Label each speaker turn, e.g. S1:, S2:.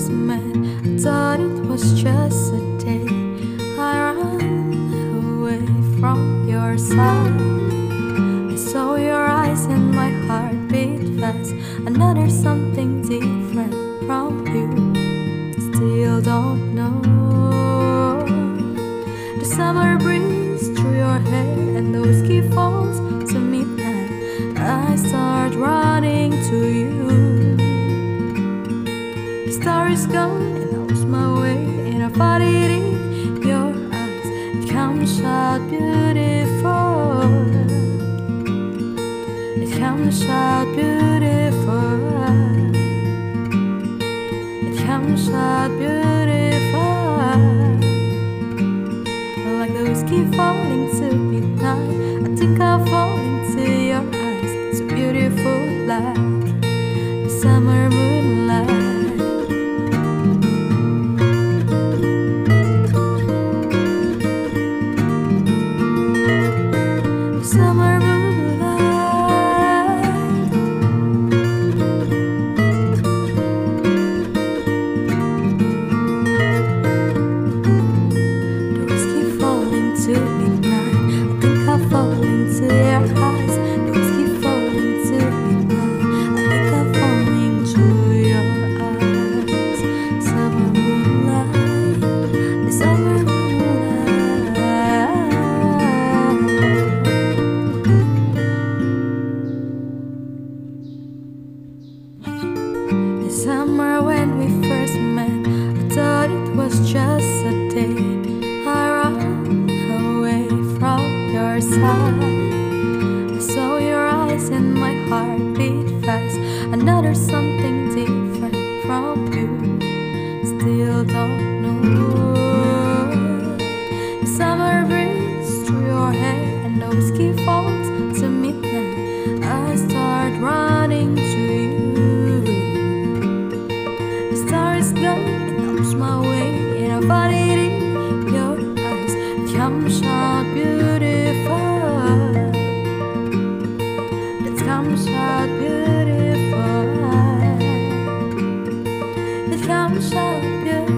S1: first met, I thought it was just a day. I ran away from your side. I saw your eyes and my heart beat fast. Another something different from you. Still don't know. The summer breeze through your hair and the whiskey falls to midnight. I start running to you. The star is gone and I lose my way, and I find it in your eyes. It comes out beautiful. It comes out beautiful. It comes out beautiful. Like the whiskey falling to midnight, I think I'm falling to your eyes. It's a beautiful like the summer moonlight. Summer moonlight. The whiskey falling to midnight, I think I'm falling to your eyes. The whiskey falling to midnight, I think I'm falling to your eyes. Summer moonlight, the summer moonlight. The summer when we first met, I thought it was just a day. I ran away from your side. I saw your eyes and my heart beat fast. Another something different from you. Still don't know. The summer breeze through your hair and the whiskey falls to midnight. I start running to you. The star is gone and I lose my way, and I find it in your eyes. It comes out beautiful. It comes out beautiful. It comes out beautiful.